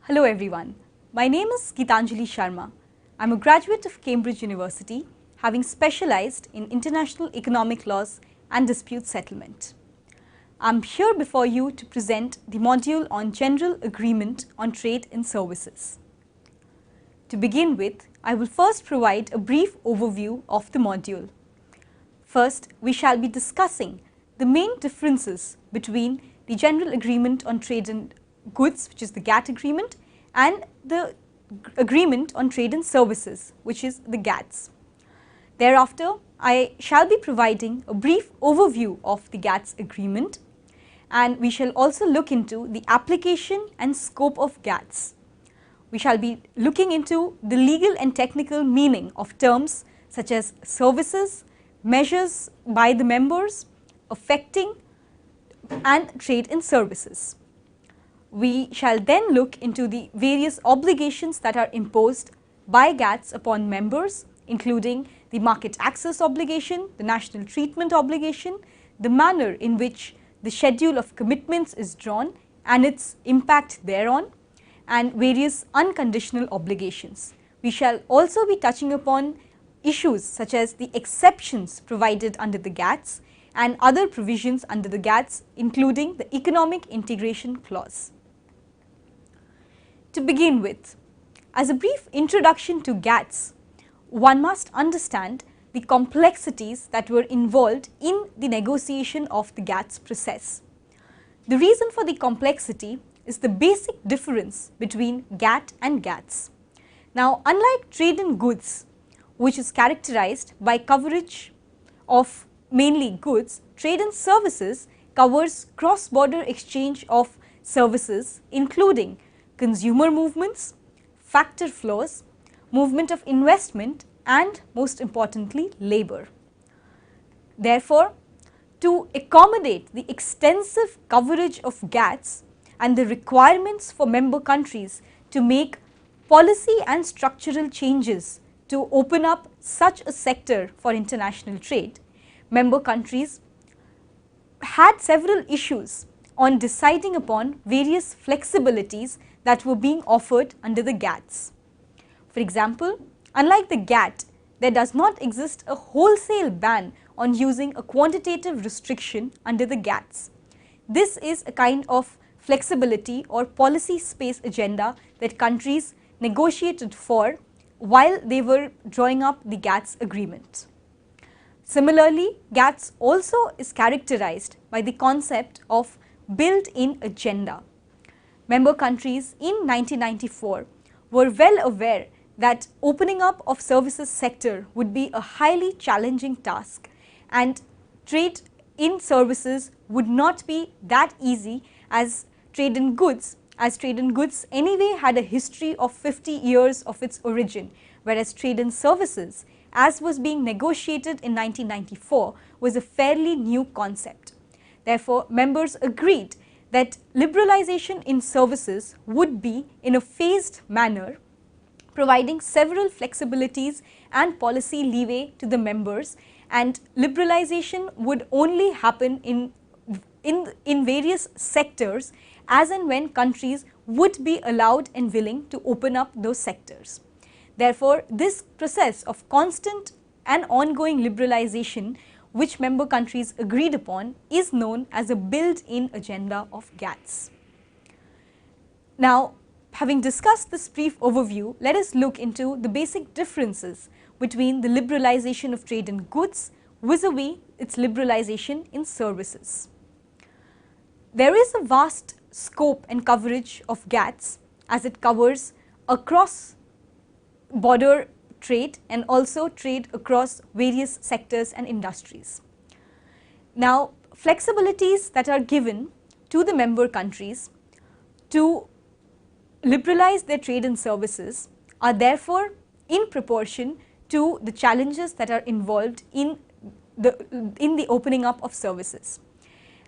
Hello everyone, my name is Geetanjali Sharma. I am a graduate of Cambridge University, having specialized in international economic laws and dispute settlement. I am here before you to present the module on General Agreement on Trade in Services. To begin with, I will first provide a brief overview of the module. First, we shall be discussing the main differences between the General Agreement on Trade in Goods, which is the GATT agreement, and the Agreement on Trade in Services, which is the GATS. Thereafter, I shall be providing a brief overview of the GATS agreement, and we shall also look into the application and scope of GATS. We shall be looking into the legal and technical meaning of terms such as services, measures by the members, affecting, and trade in services. We shall then look into the various obligations that are imposed by GATS upon members, including the market access obligation, the national treatment obligation, the manner in which the schedule of commitments is drawn and its impact thereon, and various unconditional obligations. We shall also be touching upon issues such as the exceptions provided under the GATS and other provisions under the GATS, including the Economic Integration Clause. To begin with, as a brief introduction to GATS, one must understand the complexities that were involved in the negotiation of the GATS process. The reason for the complexity is the basic difference between GATT and GATS. Now, unlike trade in goods, which is characterized by coverage of mainly goods, trade in services covers cross-border exchange of services, including consumer movements, factor flows, movement of investment, and most importantly, labor. Therefore, to accommodate the extensive coverage of GATS and the requirements for member countries to make policy and structural changes to open up such a sector for international trade, member countries had several issues on deciding upon various flexibilities that were being offered under the GATS. For example, unlike the GATT, there does not exist a wholesale ban on using a quantitative restriction under the GATS. This is a kind of flexibility or policy space agenda that countries negotiated for while they were drawing up the GATS agreement. Similarly, GATS also is characterized by the concept of built-in agenda. Member countries in 1994 were well aware that opening up of services sector would be a highly challenging task, and trade in services would not be that easy as trade in goods, anyway had a history of 50 years of its origin, whereas trade in services, as was being negotiated in 1994, was a fairly new concept. Therefore, members agreed that liberalization in services would be in a phased manner, providing several flexibilities and policy leeway to the members, and liberalization would only happen in various sectors as and when countries would be allowed and willing to open up those sectors. Therefore, this process of constant and ongoing liberalization which member countries agreed upon is known as a built-in agenda of GATS. Now, having discussed this brief overview, let us look into the basic differences between the liberalization of trade in goods vis-a-vis its liberalization in services. There is a vast scope and coverage of GATS as it covers across border trade and also trade across various sectors and industries. Now, flexibilities that are given to the member countries to liberalize their trade and services are therefore in proportion to the challenges that are involved in the opening up of services.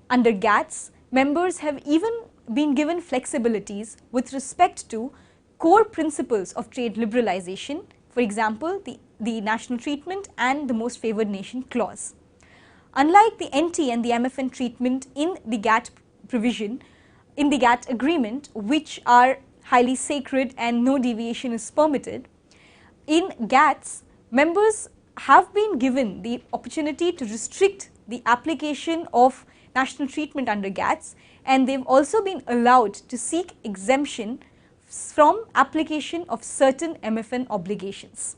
Under GATS, members have even been given flexibilities with respect to core principles of trade liberalization, for example, the national treatment and the most favored nation clause. Unlike the NT and the MFN treatment in the GATT provision, in the GATT agreement, which are highly sacred and no deviation is permitted. In GATS, members have been given the opportunity to restrict the application of national treatment under GATS, and they've also been allowed to seek exemption from application of certain MFN obligations.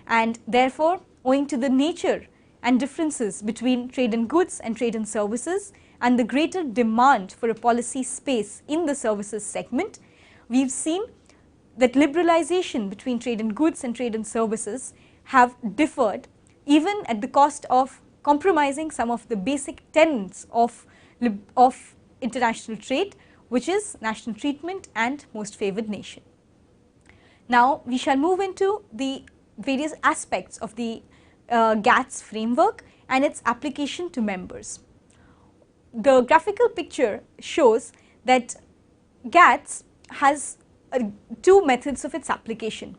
And therefore, owing to the nature and differences between trade in goods and trade in services and the greater demand for a policy space in the services segment, we've seen that liberalization between trade in goods and trade in services have differed, even at the cost of compromising some of the basic tenets of international trade, which is national treatment and most favored nation. Now, we shall move into the various aspects of the GATS framework and its application to members. The graphical picture shows that GATS has two methods of its application.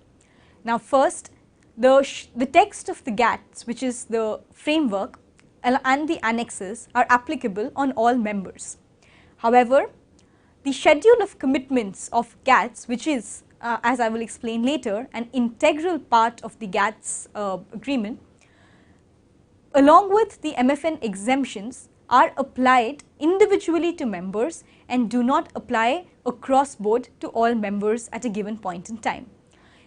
Now, first, the text of the GATS, which is the framework, and the annexes are applicable on all members. However, the schedule of commitments of GATS, which is, as I will explain later, an integral part of the GATS agreement, along with the MFN exemptions, are applied individually to members and do not apply across board to all members at a given point in time.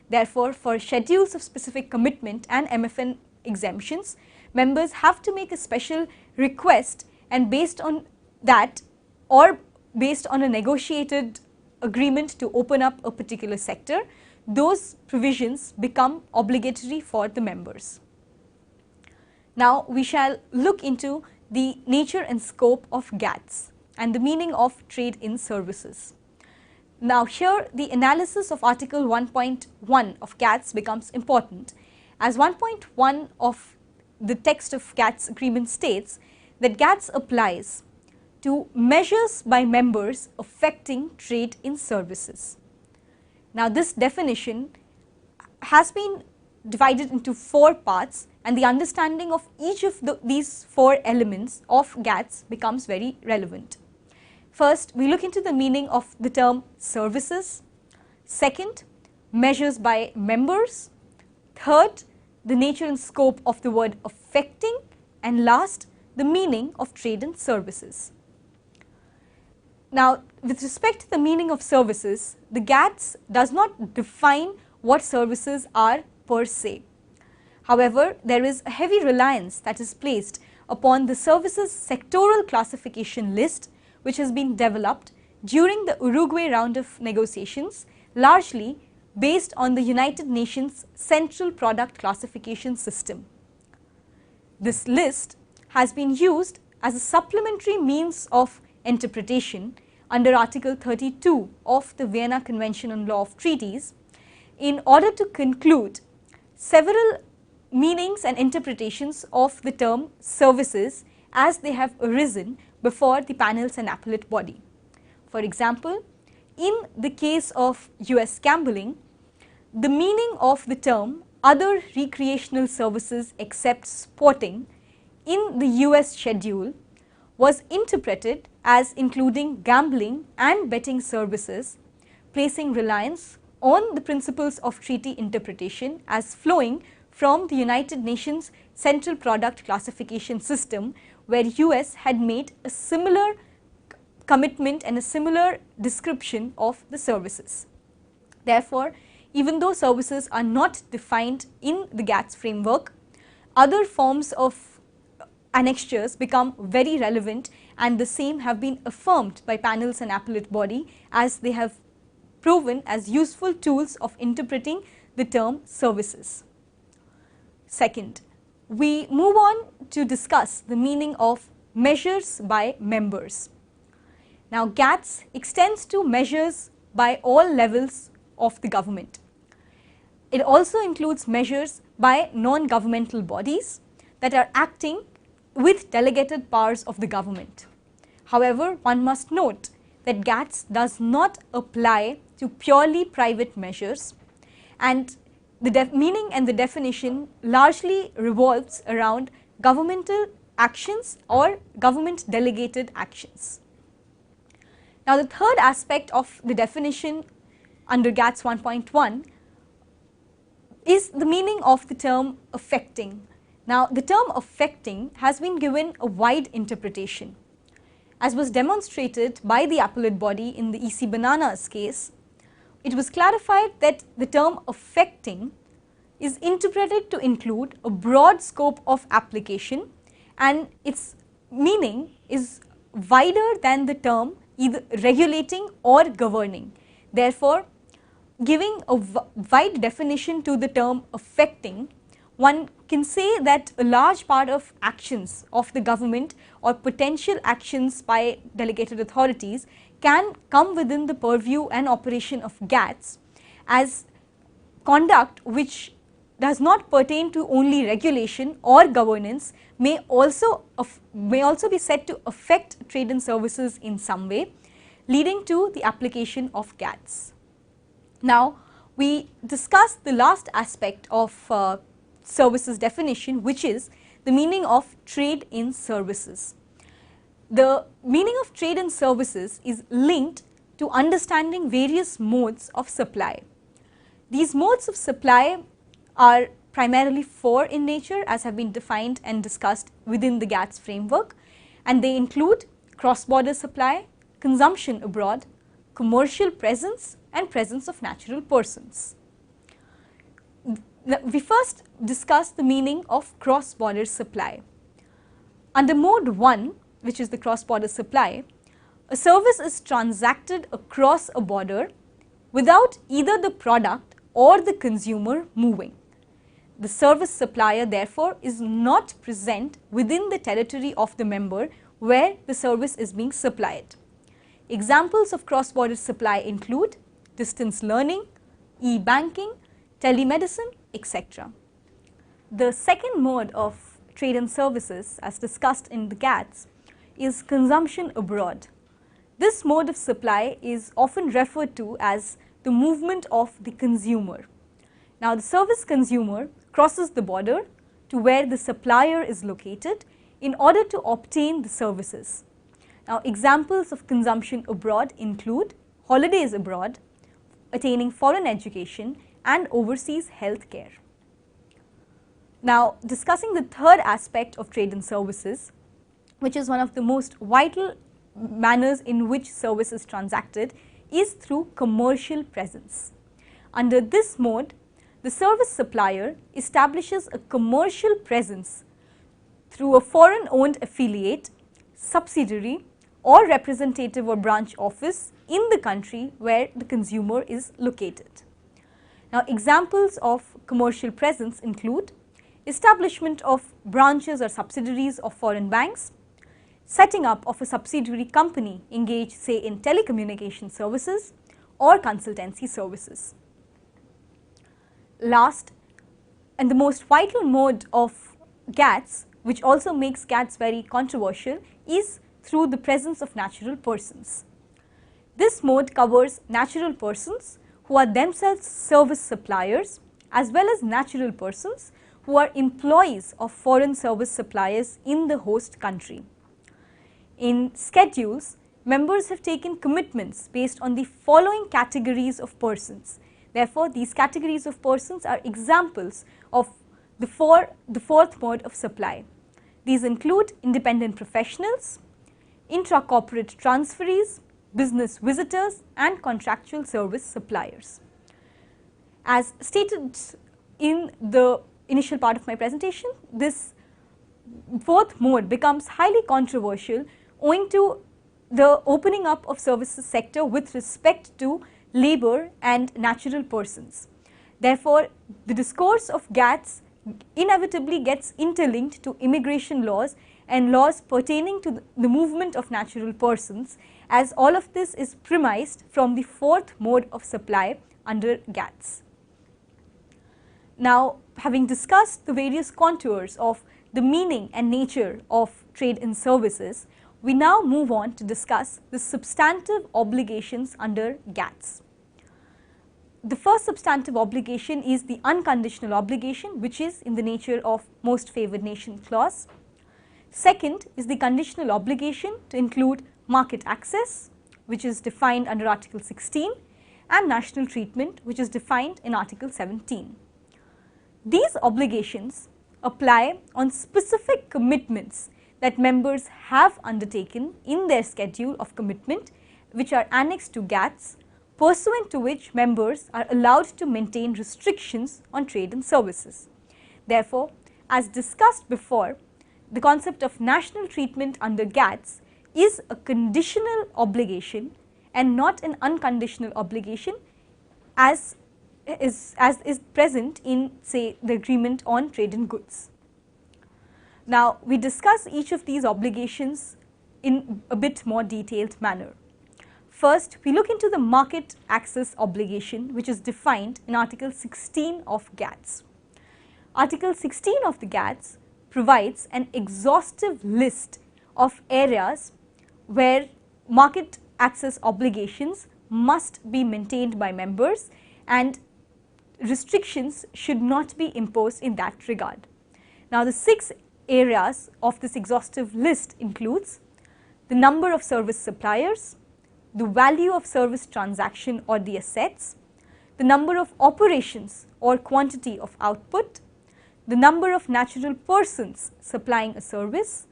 Therefore, for schedules of specific commitment and MFN exemptions, members have to make a special request, and based on that or based on a negotiated agreement to open up a particular sector, those provisions become obligatory for the members. Now, we shall look into the nature and scope of GATS and the meaning of trade in services. Now, here the analysis of Article 1.1 of GATS becomes important, as 1.1 of the text of GATS agreement states that GATS applies to measures by members affecting trade in services. Now, this definition has been divided into 4 parts, and the understanding of each of these 4 elements of GATS becomes very relevant. First, we look into the meaning of the term services. Second, measures by members. Third, the nature and scope of the word affecting. And last, the meaning of trade and services. Now, with respect to the meaning of services, the GATS does not define what services are per se. However, there is a heavy reliance that is placed upon the services sectoral classification list, which has been developed during the Uruguay round of negotiations, largely based on the United Nations Central Product Classification System. This list has been used as a supplementary means of interpretation under Article 32 of the Vienna Convention on Law of Treaties in order to conclude several meanings and interpretations of the term services as they have arisen before the panels and appellate body. For example, in the case of US gambling, the meaning of the term other recreational services except sporting in the US schedule was interpreted as including gambling and betting services, placing reliance on the principles of treaty interpretation as flowing from the United Nations Central Product Classification System, where US had made a similar commitment and a similar description of the services. Therefore, even though services are not defined in the GATS framework, other forms of annexures become very relevant, and the same have been affirmed by panels and appellate body as they have proven as useful tools of interpreting the term services. Second, we move on to discuss the meaning of measures by members. Now, GATS extends to measures by all levels of the government. It also includes measures by non-governmental bodies that are acting with delegated powers of the government. However, one must note that GATS does not apply to purely private measures, and the meaning and the definition largely revolves around governmental actions or government delegated actions. Now, the third aspect of the definition under GATS 1.1 is the meaning of the term affecting. Now, the term affecting has been given a wide interpretation. As was demonstrated by the appellate body in the EC Bananas case, it was clarified that the term affecting is interpreted to include a broad scope of application, and its meaning is wider than the term either regulating or governing. Therefore, giving a wide definition to the term affecting, one can say that a large part of actions of the government or potential actions by delegated authorities can come within the purview and operation of GATS, as conduct which does not pertain to only regulation or governance may also be said to affect trade and services in some way, leading to the application of GATS. Now, we discussed the last aspect of services definition, which is the meaning of trade in services. The meaning of trade and services is linked to understanding various modes of supply. These modes of supply are primarily four in nature, as have been defined and discussed within the GATS framework, and they include cross-border supply, consumption abroad, commercial presence, and presence of natural persons. We first discussed the meaning of cross-border supply. Under mode 1, which is the cross-border supply, a service is transacted across a border without either the product or the consumer moving. The service supplier therefore is not present within the territory of the member where the service is being supplied. Examples of cross-border supply include distance learning, e-banking, telemedicine, etc. The second mode of trade and services, as discussed in the GATS, is consumption abroad. This mode of supply is often referred to as the movement of the consumer. Now, the service consumer crosses the border to where the supplier is located in order to obtain the services. Now, examples of consumption abroad include holidays abroad, attaining foreign education, and overseas health care. Now, discussing the third aspect of trade and services, which is one of the most vital manners in which service is transacted, is through commercial presence. Under this mode, the service supplier establishes a commercial presence through a foreign-owned affiliate, subsidiary, or representative or branch office in the country where the consumer is located. Now, examples of commercial presence include establishment of branches or subsidiaries of foreign banks, setting up of a subsidiary company engaged, say, in telecommunication services or consultancy services. Last, and the most vital mode of GATS, which also makes GATS very controversial, is through the presence of natural persons. This mode covers natural persons who are themselves service suppliers, as well as natural persons who are employees of foreign service suppliers in the host country. In schedules, members have taken commitments based on the following categories of persons. Therefore, these categories of persons are examples of the fourth mode of supply. These include independent professionals, intra-corporate transferees, business visitors, and contractual service suppliers. As stated in the initial part of my presentation, this fourth mode becomes highly controversial owing to the opening up of services sector with respect to labor and natural persons. Therefore, the discourse of GATS inevitably gets interlinked to immigration laws and laws pertaining to the movement of natural persons, as all of this is premised from the fourth mode of supply under GATS. Now, having discussed the various contours of the meaning and nature of trade in services, we now move on to discuss the substantive obligations under GATS. The first substantive obligation is the unconditional obligation, which is in the nature of most favored nation clause. Second is the conditional obligation to include market access, which is defined under Article 16, and national treatment, which is defined in Article 17. These obligations apply on specific commitments that members have undertaken in their schedule of commitment, which are annexed to GATS, pursuant to which members are allowed to maintain restrictions on trade and services. Therefore, as discussed before, the concept of national treatment under GATS is a conditional obligation and not an unconditional obligation as is present in, say, the agreement on trade in goods. Now, we discuss each of these obligations in a bit more detailed manner. First, we look into the market access obligation, which is defined in Article 16 of GATS. Article 16 of the GATS provides an exhaustive list of areas where market access obligations must be maintained by members and restrictions should not be imposed in that regard. Now, the 6 areas of this exhaustive list includes the number of service suppliers, the value of service transaction or the assets, the number of operations or quantity of output, the number of natural persons supplying a service,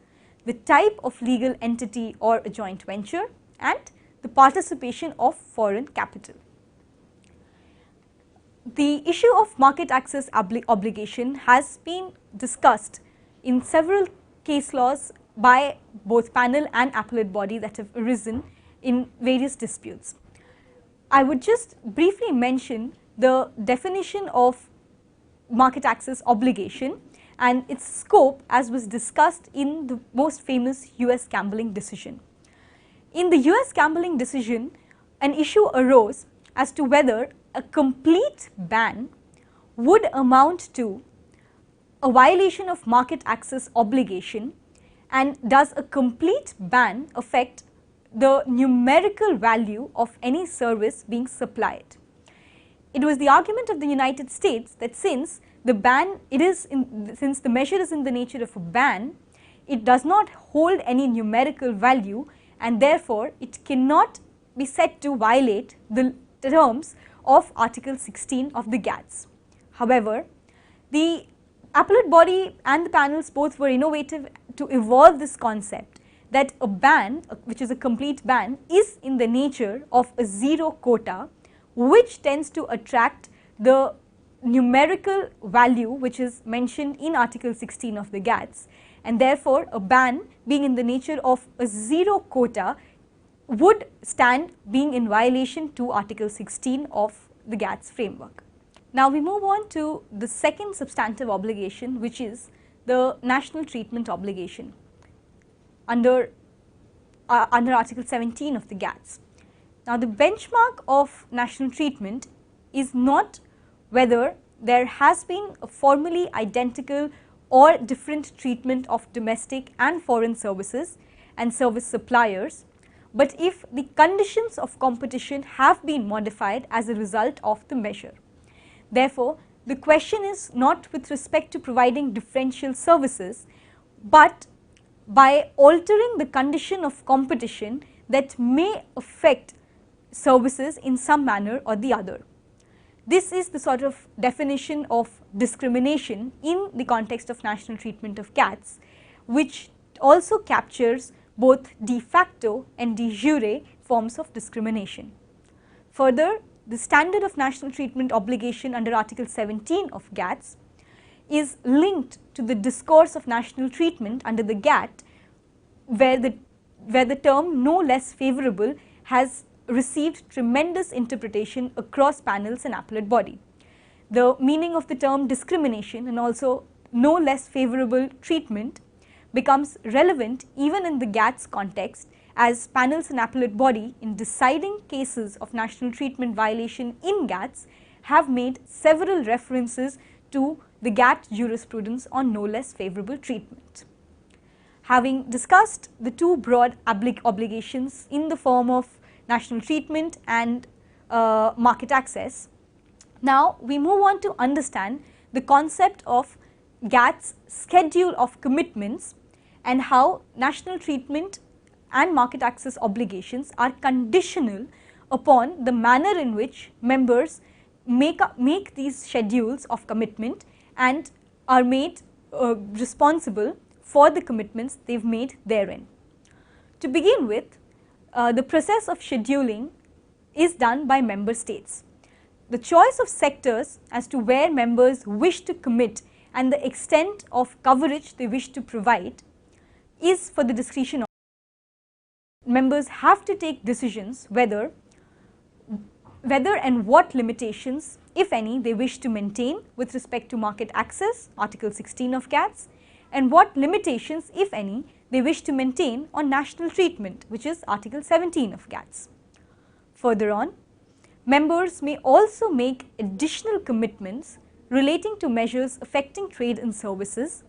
the type of legal entity or a joint venture, and the participation of foreign capital. The issue of market access obligation has been discussed in several case laws by both panel and appellate body that have arisen in various disputes. I would just briefly mention the definition of market access obligation and its scope as was discussed in the most famous US gambling decision. In the US gambling decision, an issue arose as to whether a complete ban would amount to a violation of market access obligation, and does a complete ban affect the numerical value of any service being supplied. It was the argument of the United States that since the measure is in the nature of a ban, it does not hold any numerical value and therefore it cannot be said to violate the terms of Article 16 of the GATS. However, the appellate body and the panels both were innovative to evolve this concept that a ban, which is a complete ban, is in the nature of a zero quota, which tends to attract the numerical value which is mentioned in Article 16 of the GATS, and therefore a ban being in the nature of a zero quota would stand being in violation to Article 16 of the GATS framework. Now we move on to the second substantive obligation, which is the national treatment obligation under Article 17 of the GATS. Now the benchmark of national treatment is not whether there has been a formally identical or different treatment of domestic and foreign services and service suppliers, but if the conditions of competition have been modified as a result of the measure. Therefore, the question is not with respect to providing differential services, but by altering the condition of competition that may affect services in some manner or the other. This is the sort of definition of discrimination in the context of national treatment of GATS, which also captures both de facto and de jure forms of discrimination. Further, the standard of national treatment obligation under Article 17 of GATS is linked to the discourse of national treatment under the GATT, where the term no less favorable has received tremendous interpretation across panels and appellate body. The meaning of the term discrimination and also no less favorable treatment becomes relevant even in the GATS context, as panels and appellate body in deciding cases of national treatment violation in GATS have made several references to the GATT jurisprudence on no less favorable treatment. Having discussed the two broad obligations in the form of national treatment and market access, now we move on to understand the concept of GATT's schedule of commitments and how national treatment and market access obligations are conditional upon the manner in which members make these schedules of commitment and are made responsible for the commitments they have made therein. To begin with, the process of scheduling is done by member states. The choice of sectors as to where members wish to commit and the extent of coverage they wish to provide is for the discretion of members. Have to take decisions whether and what limitations, if any, they wish to maintain with respect to market access, Article 16 of GATS, and what limitations, if any, they wish to maintain on national treatment, which is Article 17 of GATS. Further on, members may also make additional commitments relating to measures affecting trade and services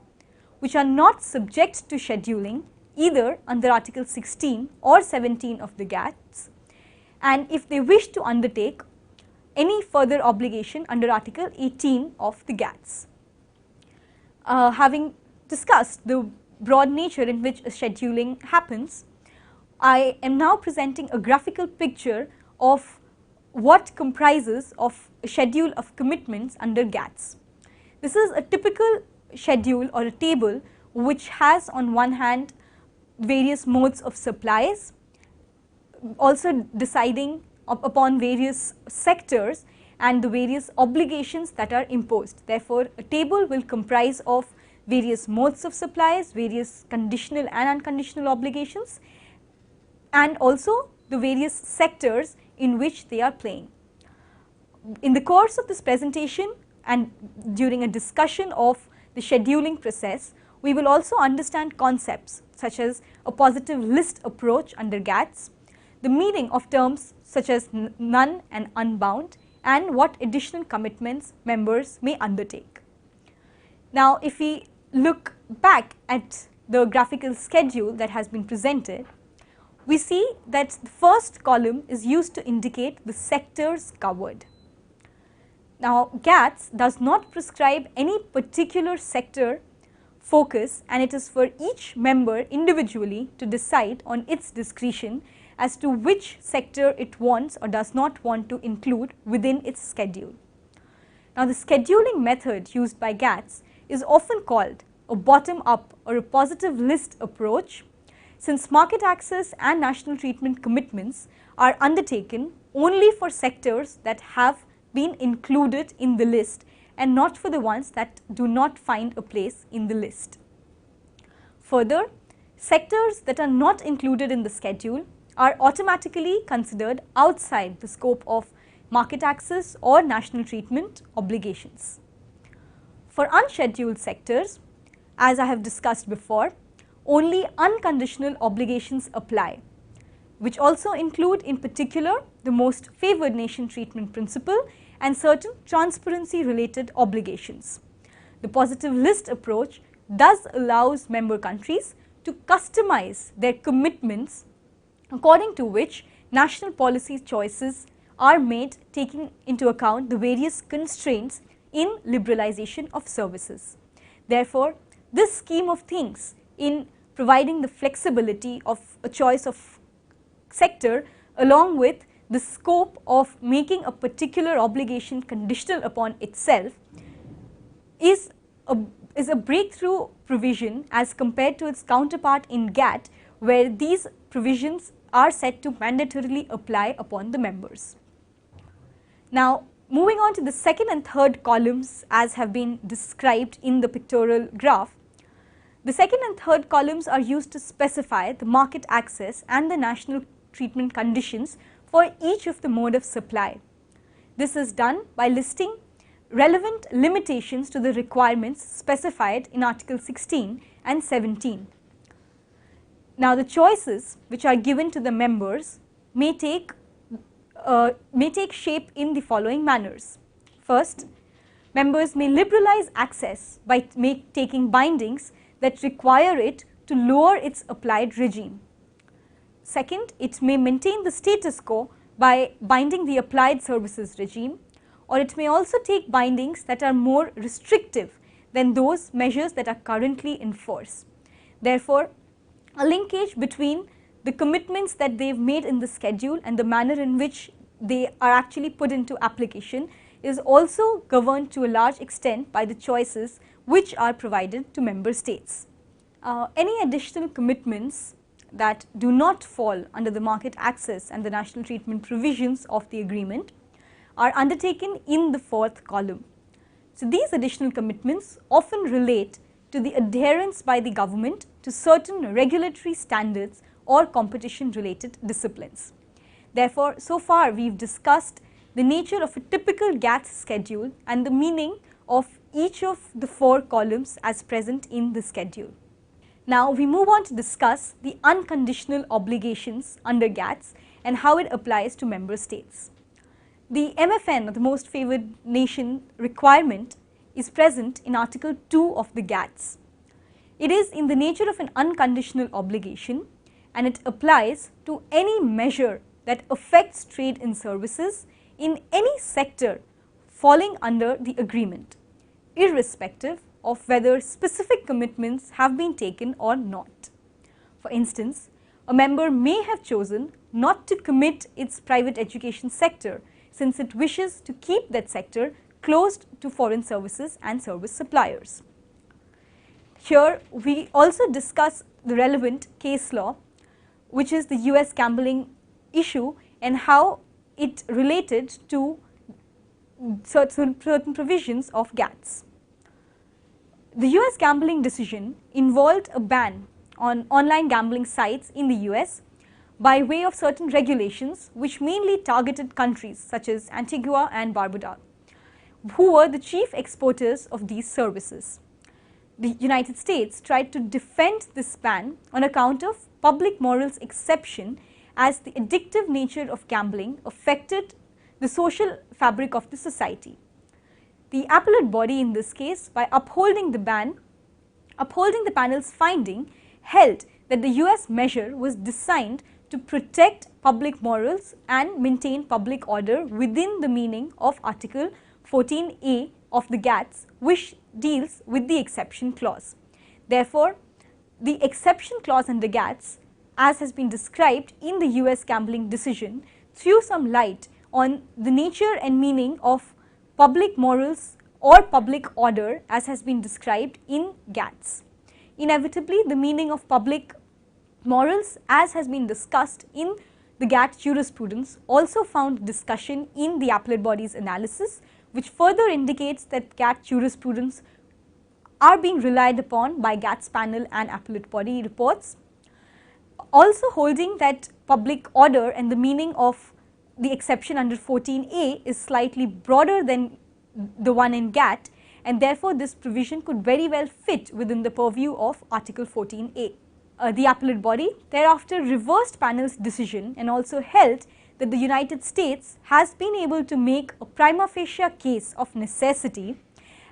which are not subject to scheduling either under Article 16 or 17 of the GATS, and if they wish to undertake any further obligation under Article 18 of the GATS. Having discussed the broad nature in which scheduling happens, I am now presenting a graphical picture of what comprises of a schedule of commitments under GATS. This is a typical schedule or a table which has on one hand various modes of supplies, also deciding upon various sectors and the various obligations that are imposed. Therefore, a table will comprise of various modes of supplies, various conditional and unconditional obligations, and also the various sectors in which they are playing. In the course of this presentation and during a discussion of the scheduling process, we will also understand concepts such as a positive list approach under GATS, the meaning of terms such as none and unbound, and what additional commitments members may undertake. Now, if we look back at the graphical schedule that has been presented, we see that the first column is used to indicate the sectors covered. Now, GATS does not prescribe any particular sector focus, and it is for each member individually to decide on its discretion as to which sector it wants or does not want to include within its schedule. Now, the scheduling method used by GATS is often called a bottom-up or a positive list approach, since market access and national treatment commitments are undertaken only for sectors that have been included in the list and not for the ones that do not find a place in the list. Further, sectors that are not included in the schedule are automatically considered outside the scope of market access or national treatment obligations. For unscheduled sectors, as I have discussed before, only unconditional obligations apply, which also include in particular the most favored nation treatment principle and certain transparency related obligations. The positive list approach thus allows member countries to customize their commitments according to which national policy choices are made, taking into account the various constraints in liberalization of services. Therefore, this scheme of things in providing the flexibility of a choice of sector along with the scope of making a particular obligation conditional upon itself is a breakthrough provision as compared to its counterpart in GATT, where these provisions are said to mandatorily apply upon the members. Now, moving on to the second and third columns as have been described in the pictorial graph. The second and third columns are used to specify the market access and the national treatment conditions for each of the mode of supply. This is done by listing relevant limitations to the requirements specified in Article 16 and 17. Now, the choices which are given to the members may take shape in the following manners. First, members may liberalize access by taking bindings that require it to lower its applied regime. Second, it may maintain the status quo by binding the applied services regime, or it may also take bindings that are more restrictive than those measures that are currently in force. Therefore, a linkage between the commitments that they've made in the schedule and the manner in which they are actually put into application is also governed to a large extent by the choices which are provided to member states. Any additional commitments that do not fall under the market access and the national treatment provisions of the agreement are undertaken in the fourth column. So these additional commitments often relate to the adherence by the government to certain regulatory standards or competition related disciplines. Therefore, so far we have discussed the nature of a typical GATS schedule and the meaning of each of the four columns as present in the schedule. Now we move on to discuss the unconditional obligations under GATS and how it applies to member states. The MFN, or the most favoured nation requirement, is present in Article 2 of the GATS. It is in the nature of an unconditional obligation and it applies to any measure that affects trade in services in any sector falling under the agreement, irrespective of whether specific commitments have been taken or not. For instance, a member may have chosen not to commit its private education sector since it wishes to keep that sector closed to foreign services and service suppliers. Here we also discuss the relevant case law, which is the US gambling issue and how it related to certain provisions of GATS. The US gambling decision involved a ban on online gambling sites in the US by way of certain regulations which mainly targeted countries such as Antigua and Barbuda, who were the chief exporters of these services. The United States tried to defend this ban on account of public morals exception, as the addictive nature of gambling affected the social fabric of the society. The appellate body in this case, by upholding the panel's finding, held that the US measure was designed to protect public morals and maintain public order within the meaning of Article 14A of the GATS, which deals with the exception clause. Therefore, the exception clause under GATS, as has been described in the US gambling decision, threw some light on the nature and meaning of public morals or public order as has been described in GATS. Inevitably, the meaning of public morals as has been discussed in the GATS jurisprudence also found discussion in the appellate body's analysis, which further indicates that GATS jurisprudence are being relied upon by GATS panel and appellate body reports, also holding that public order and the meaning of the exception under 14A is slightly broader than the one in GATT, and therefore this provision could very well fit within the purview of Article 14A. The appellate body thereafter reversed panel's decision and also held that the United States has been able to make a prima facie case of necessity,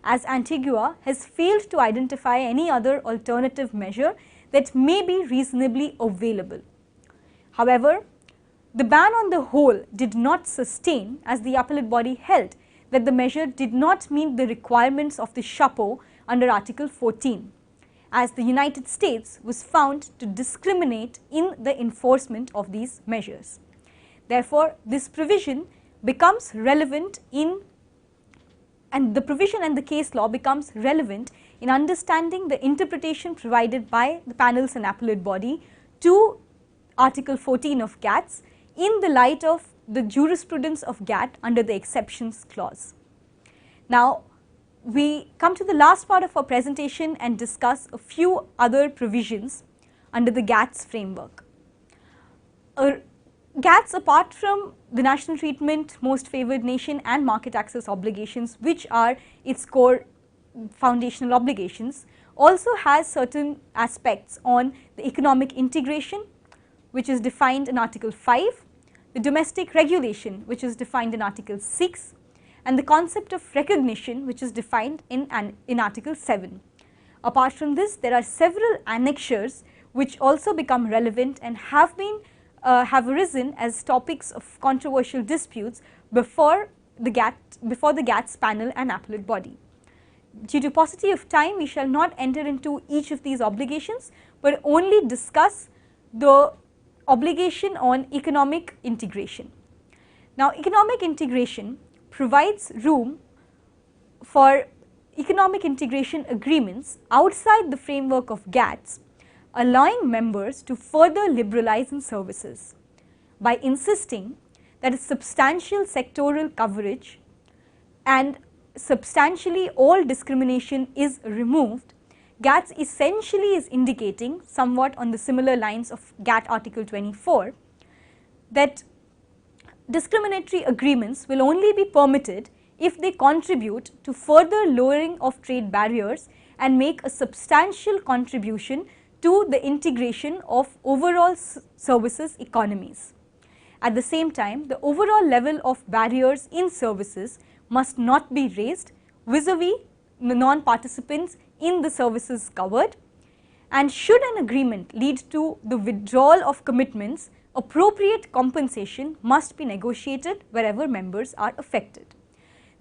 as Antigua has failed to identify any other alternative measure that may be reasonably available. However, the ban on the whole did not sustain, as the appellate body held that the measure did not meet the requirements of the chapeau under Article 14, as the United States was found to discriminate in the enforcement of these measures. Therefore, this provision becomes relevant and the provision and the case law becomes relevant in understanding the interpretation provided by the panels and appellate body to Article 14 of GATS in the light of the jurisprudence of GATT under the exceptions clause. Now, we come to the last part of our presentation and discuss a few other provisions under the GATS framework. GATS, apart from the national treatment, most favoured nation and market access obligations, which are its core foundational obligations, also has certain aspects on the economic integration, which is defined in Article 5, the domestic regulation, which is defined in Article 6, and the concept of recognition, which is defined in Article 7. Apart from this, there are several annexures which also become relevant and have arisen as topics of controversial disputes before the GATS panel and appellate body. Due to paucity of time, we shall not enter into each of these obligations, but only discuss the obligation on economic integration. Now, economic integration provides room for economic integration agreements outside the framework of GATS, allowing members to further liberalize in services. By insisting that a substantial sectoral coverage and substantially all discrimination is removed, GATS essentially is indicating, somewhat on the similar lines of GATT Article 24, that discriminatory agreements will only be permitted if they contribute to further lowering of trade barriers and make a substantial contribution to the integration of overall services economies. At the same time, the overall level of barriers in services must not be raised vis-a-vis the non-participants in the services covered, and should an agreement lead to the withdrawal of commitments, appropriate compensation must be negotiated wherever members are affected.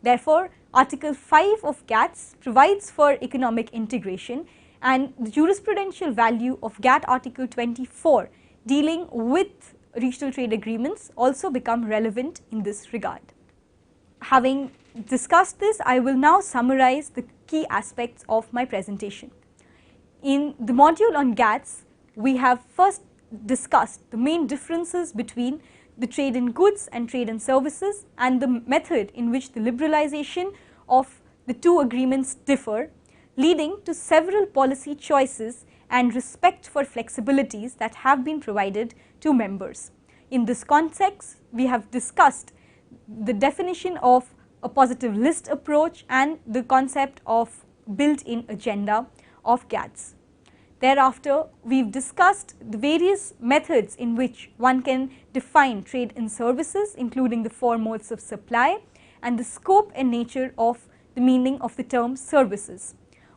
Therefore, Article 5 of GATS provides for economic integration, and the jurisprudential value of GATT Article 24 dealing with regional trade agreements also become relevant in this regard. Having discussed this, I will now summarize the key aspects of my presentation. In the module on GATS, we have first discussed the main differences between the trade in goods and trade in services, and the method in which the liberalization of the two agreements differ, leading to several policy choices and respect for flexibilities that have been provided to members. In this context, we have discussed the definition of a positive list approach and the concept of built-in agenda of GATS. Thereafter, we have discussed the various methods in which one can define trade in services, including the four modes of supply and the scope and nature of the meaning of the term services.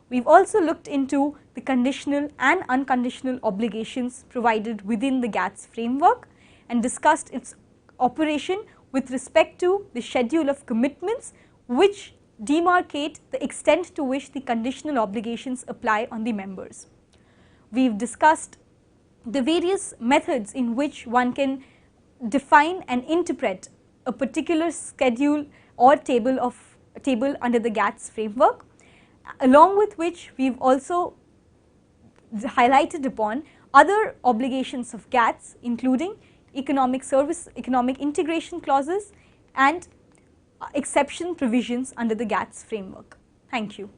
We have also looked into the conditional and unconditional obligations provided within the GATS framework and discussed its operation with respect to the schedule of commitments, which demarcate the extent to which the conditional obligations apply on the members. We have discussed the various methods in which one can define and interpret a particular schedule or table under the GATS framework, along with which we have also highlighted upon other obligations of GATS, including economic integration clauses and exception provisions under the GATS framework. Thank you.